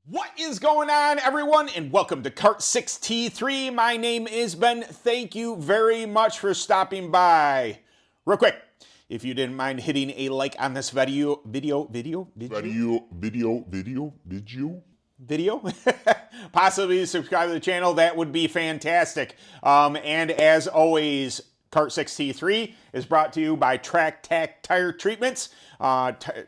What is going on, everyone, and welcome to Kart 6T3. My name is Ben. Thank you very much for stopping by. Real quick, if you didn't mind hitting a like on this video, possibly subscribe to the channel, that would be fantastic. And as always, Kart 6T3 is brought to you by Track Tack Tire Treatments.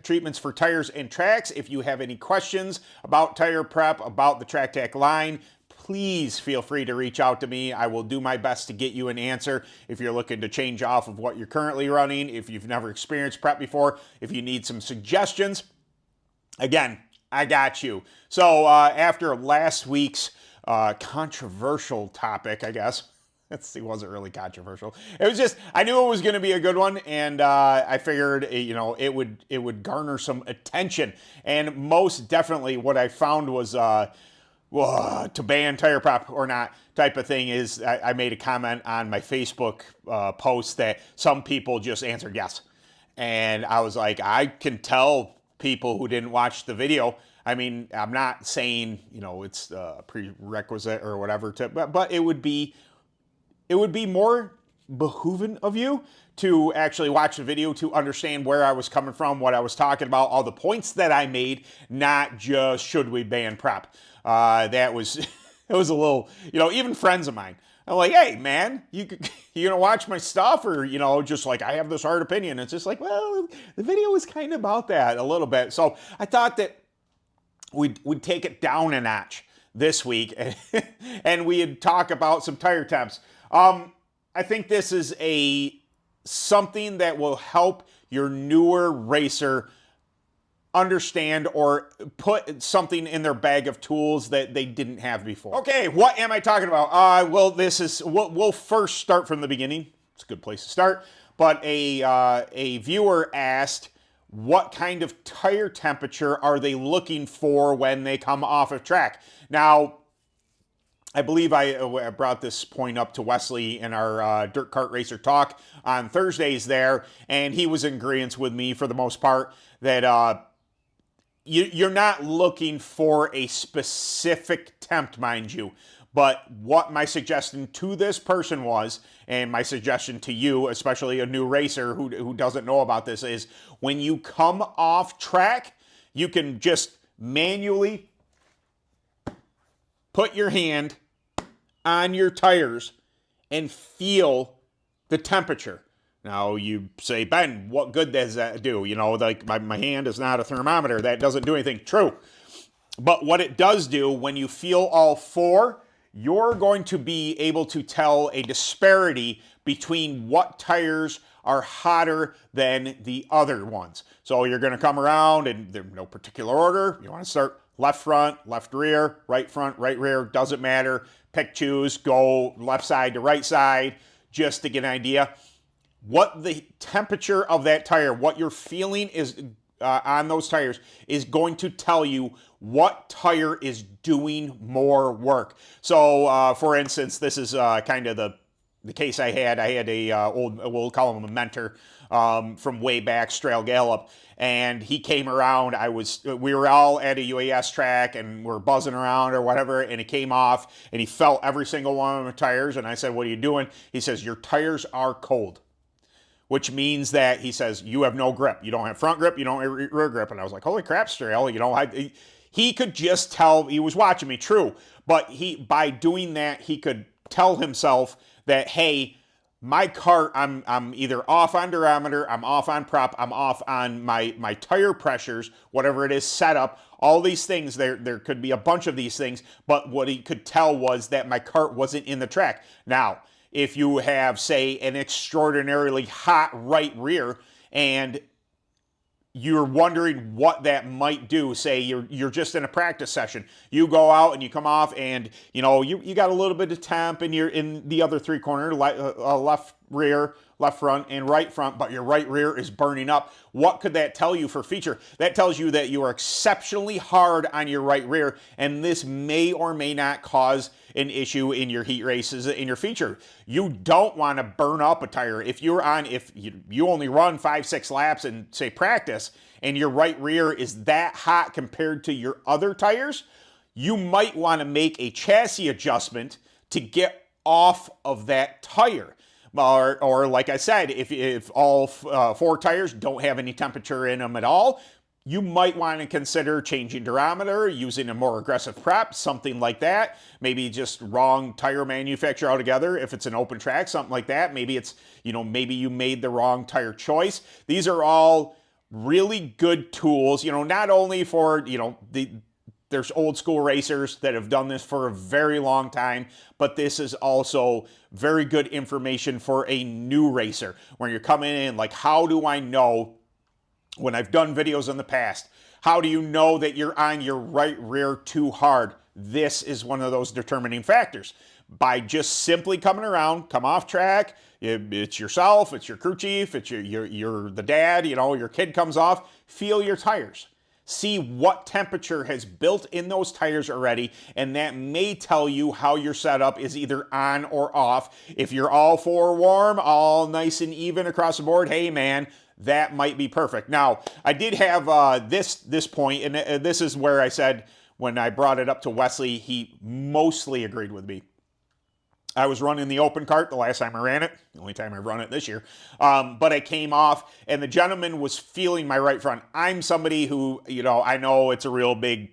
Treatments for tires and tracks. If you have any questions about tire prep, about the Track Tack line, please feel free to reach out to me. I will do my best to get you an answer. If you're looking to change off of what you're currently running, if you've never experienced prep before, if you need some suggestions, again, I got you. So after last week's controversial topic, I guess, it wasn't really controversial. It was just, I knew it was going to be a good one, and I figured, it would garner some attention. And most definitely what I found was, to ban tire prep or not type of thing is, I made a comment on my Facebook post that some people just answered yes. And I was like, I can tell people who didn't watch the video. I mean, I'm not saying, it's a prerequisite or whatever, but it would be more behooving of you to actually watch the video to understand where I was coming from, what I was talking about, all the points that I made, not just should we ban prep. That was, it was a little, even friends of mine, I'm like, hey man, you gonna watch my stuff, or, just like, I have this hard opinion. It's just like, well, the video was kind of about that a little bit. So I thought that we'd take it down a notch this week and we'd talk about some tire temps. I think this is something that will help your newer racer understand or put something in their bag of tools that they didn't have before. Okay, what am I talking about? Well, we'll first start from the beginning. It's a good place to start. But a viewer asked, what kind of tire temperature are they looking for when they come off of track? Now, I believe I brought this point up to Wesley in our Dirt Kart Racer Talk on Thursdays there, and he was in agreement with me for the most part that you're not looking for a specific temp, mind you. But what my suggestion to this person was, and my suggestion to you, especially a new racer who doesn't know about this, is when you come off track, you can just manually put your hand on your tires and feel the temperature. Now you say, Ben, what good does that do? Like my hand is not a thermometer. That doesn't do anything. True. But what it does do, when you feel all four, you're going to be able to tell a disparity between what tires are hotter than the other ones. So you're going to come around, and there's no particular order. You want to start left front, left rear, right front, right rear, doesn't matter. Pick, choose, go left side to right side, just to get an idea. What the temperature of that tire, what you're feeling is on those tires, is going to tell you what tire is doing more work. So, for instance, this is kind of the case I had. I had we'll call him a mentor from way back, Strail Gallup, and he came around. We were all at a UAS track and we're buzzing around or whatever, and he came off and he felt every single one of the tires. And I said, "What are you doing?" He says, "Your tires are cold." Which means that, he says, you have no grip. You don't have front grip, you don't have rear grip. And I was like, holy crap, Strail. He could just tell, he was watching me, true. But by doing that, he could tell himself that, hey, my cart, I'm either off on durometer, I'm off on prop, I'm off on my tire pressures, whatever it is, setup, all these things. There could be a bunch of these things, but what he could tell was that my cart wasn't in the track. Now, if you have, say, an extraordinarily hot right rear and you're wondering what that might do, say you're just in a practice session, you go out and you come off and you got a little bit of temp and you're in the other three corner, left rear, left front, and right front, but your right rear is burning up. What could that tell you for feature? That tells you that you are exceptionally hard on your right rear, and this may or may not cause an issue in your heat races, in your feature. You don't want to burn up a tire. If you only run 5-6 laps in, say, practice, and your right rear is that hot compared to your other tires, you might want to make a chassis adjustment to get off of that tire. Or like I said, if all 4 tires don't have any temperature in them at all, you might want to consider changing durometer, using a more aggressive prep, something like that. Maybe just wrong tire manufacturer altogether. If it's an open track, something like that. Maybe it's, maybe you made the wrong tire choice. These are all really good tools, not only for, there's old school racers that have done this for a very long time, but this is also very good information for a new racer. When you're coming in, like, how do I know, when I've done videos in the past, how do you know that you're on your right rear too hard? This is one of those determining factors. By just simply coming around, come off track, it's yourself, it's your crew chief, it's you're the dad, your kid comes off, feel your tires. See what temperature has built in those tires already, and that may tell you how your setup is either on or off. If you're all 4 warm, all nice and even across the board, hey man, that might be perfect. Now, I did have this point, and this is where I said, when I brought it up to Wesley, he mostly agreed with me. I was running the open cart the last time I ran it, the only time I've run it this year, but I came off, and the gentleman was feeling my right front. I'm somebody who, I know it's a real big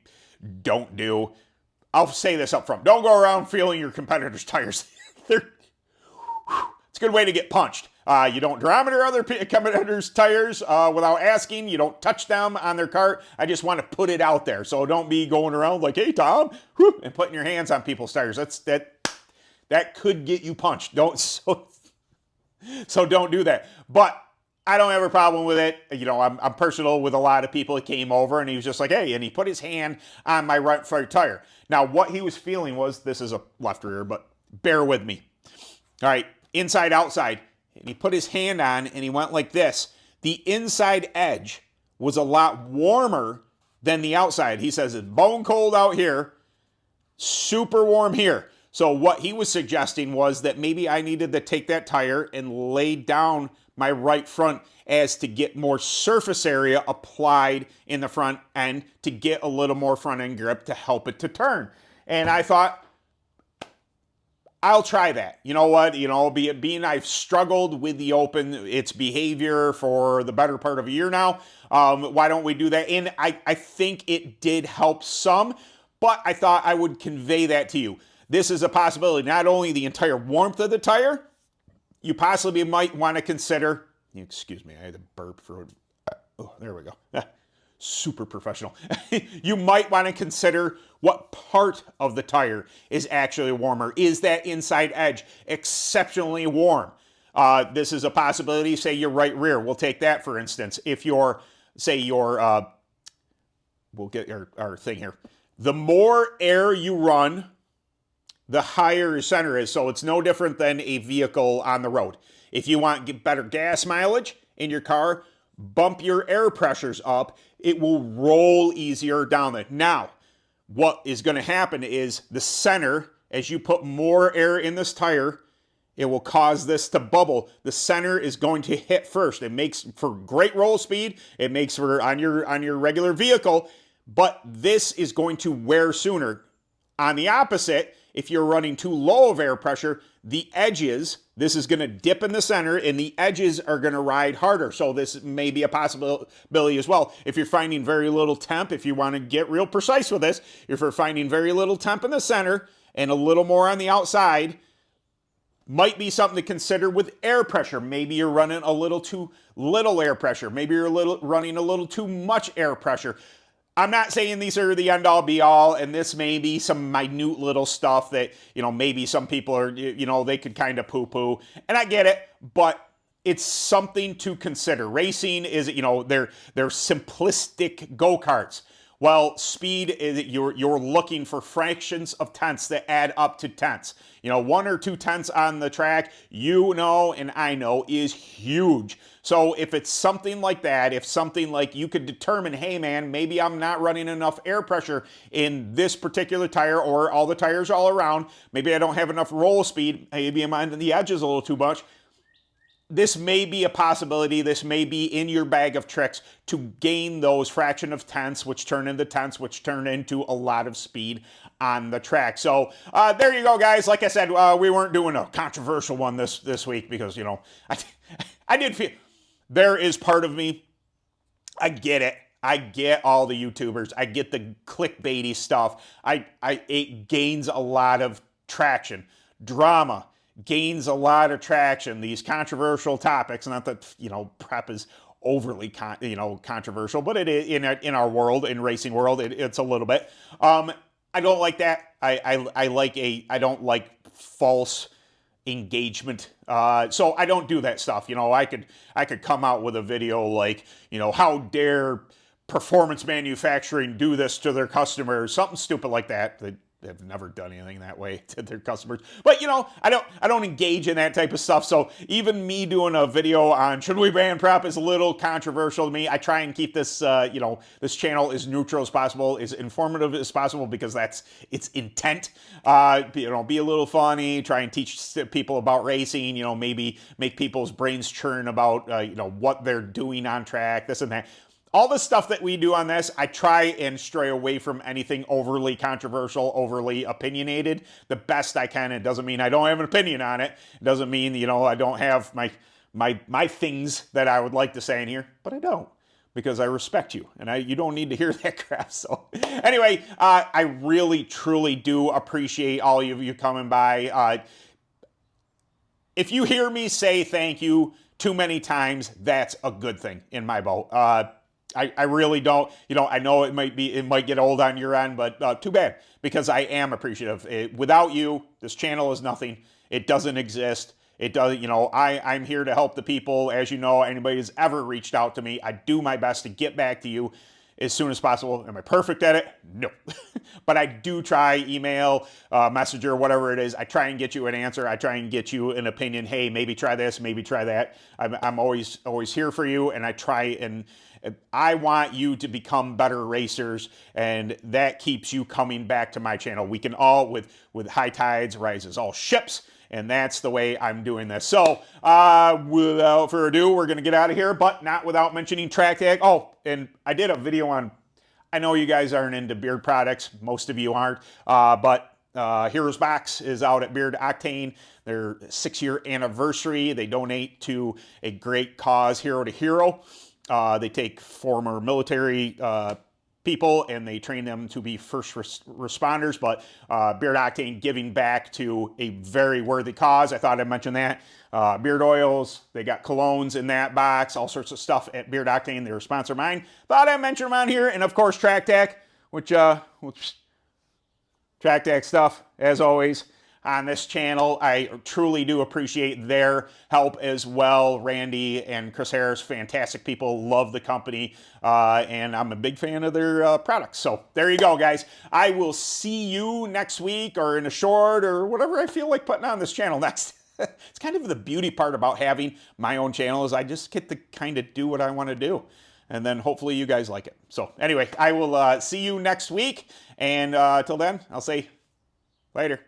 don't do. I'll say this up front. Don't go around feeling your competitor's tires. It's a good way to get punched. You don't durometer other competitors' tires without asking. You don't touch them on their cart. I just want to put it out there. So don't be going around like, hey, Tom, and putting your hands on people's tires. That could get you punched. So don't do that. But I don't have a problem with it. I'm personal with a lot of people. He came over and he was just like, hey, and he put his hand on my right front tire. Now, what he was feeling was, this is a left rear, but bear with me. All right, inside, outside. And he put his hand on and he went like this. The inside edge was a lot warmer than the outside. He says it's bone cold out here, super warm here. So what he was suggesting was that maybe I needed to take that tire and lay down my right front as to get more surface area applied in the front end to get a little more front end grip to help it to turn. And I thought, I'll try that. You know what? Being I've struggled with the open, its behavior for the better part of a year now. Why don't we do that? And I think it did help some, but I thought I would convey that to you. This is a possibility. Not only the entire warmth of the tire, you possibly might want to consider, excuse me, I had to burp for, oh, there we go. Super professional. You might want to consider what part of the tire is actually warmer. Is that inside edge exceptionally warm? This is a possibility. Say your right rear. We'll take that for instance. If you're, say your, we'll get our thing here. The more air you run, the higher your center is. So it's no different than a vehicle on the road. If you want to get better gas mileage in your car, bump your air pressures up. It will roll easier down there. Now, what is going to happen is the center, as you put more air in this tire, it will cause this to bubble. The center is going to hit first. It makes for great roll speed. It makes for on your regular vehicle, but this is going to wear sooner. On the opposite, if you're running too low of air pressure, the edges, this is going to dip in the center and the edges are going to ride harder. So this may be a possibility as well. If you're finding very little temp, if you want to get real precise with this, if you're finding very little temp in the center and a little more on the outside, might be something to consider with air pressure. Maybe you're running a little too little air pressure. Maybe you're running a little too much air pressure. I'm not saying these are the end all be all, and this may be some minute little stuff that, maybe some people are, they could kind of poo-poo, and I get it, but it's something to consider. Racing is, they're simplistic go-karts. Well, speed is you're looking for fractions of tenths that add up to tenths. 1 or 2 tenths on the track, and I know is huge. So if it's something like that, if something like you could determine, hey man, maybe I'm not running enough air pressure in this particular tire or all the tires all around, maybe I don't have enough roll speed, maybe I'm on the edges a little too much, this may be a possibility. This may be in your bag of tricks to gain those fraction of tenths, which turn into tenths, which turn into a lot of speed on the track. So there you go, guys. Like I said, we weren't doing a controversial one this week because, you know, I did feel there is part of me. I get it. I get all the YouTubers. I get the clickbaity stuff. It gains a lot of traction. Drama gains a lot of traction. These controversial topics, not that, you know, prep is overly controversial, but it is in our world, in racing world, it's a little bit. I don't like that. I don't like false engagement. So I don't do that stuff. You know, I could come out with a video like, you know, how dare performance manufacturing do this to their customers, something stupid like that. They've never done anything that way to their customers. But, you know, I don't engage in that type of stuff. So even me doing a video on should we ban prep is a little controversial to me. I try and keep this, you know, this channel as neutral as possible, as informative as possible, because that's its intent. You know, be a little funny, try and teach people about racing, you know, maybe make people's brains churn about, you know, what they're doing on track, this and that. All the stuff that we do on this, I try and stray away from anything overly controversial, overly opinionated the best I can. It doesn't mean I don't have an opinion on it. It doesn't mean, you know, I don't have my things that I would like to say in here, but I don't, because I respect you, and you don't need to hear that crap. So anyway, I really, truly do appreciate all of you coming by. If you hear me say thank you too many times, that's a good thing in my boat. I really don't, you know, I know it might get old on your end, but too bad, because I am appreciative. Without you, this channel is nothing. It doesn't exist. It doesn't, you know, I'm here to help the people. As you know, anybody who's ever reached out to me, I do my best to get back to you as soon as possible. Am I perfect at it? No. But I do try, email, messenger, whatever it is. I try and get you an answer. I try and get you an opinion. Hey, maybe try this, maybe try that. I'm always here for you, and I try and I want you to become better racers, and that keeps you coming back to my channel. We can all, with high tides, rises all ships, and that's the way I'm doing this. So without further ado, we're going to get out of here, but not without mentioning Track Tag. Oh, and I did a video on, I know you guys aren't into beard products. Most of you aren't, but Heroes Box is out at Beard Octane. Their 6-year anniversary. They donate to a great cause, Hero to Hero. They take former military people and they train them to be first responders, but Beard Octane giving back to a very worthy cause. I thought I'd mention that. Beard oils, they got colognes in that box, all sorts of stuff at Beard Octane. They're a sponsor of mine. Thought I'd mention them on here. And of course, Track Tech, which Track Tech stuff, as always, on this channel. I truly do appreciate their help as well. Randy and Chris Harris, fantastic people, love the company, and I'm a big fan of their products. So there you go, guys. I will see you next week or in a short or whatever I feel like putting on this channel next. It's kind of the beauty part about having my own channel, is I just get to kind of do what I want to do. And then hopefully you guys like it. So anyway, I will see you next week. And till then, I'll say later.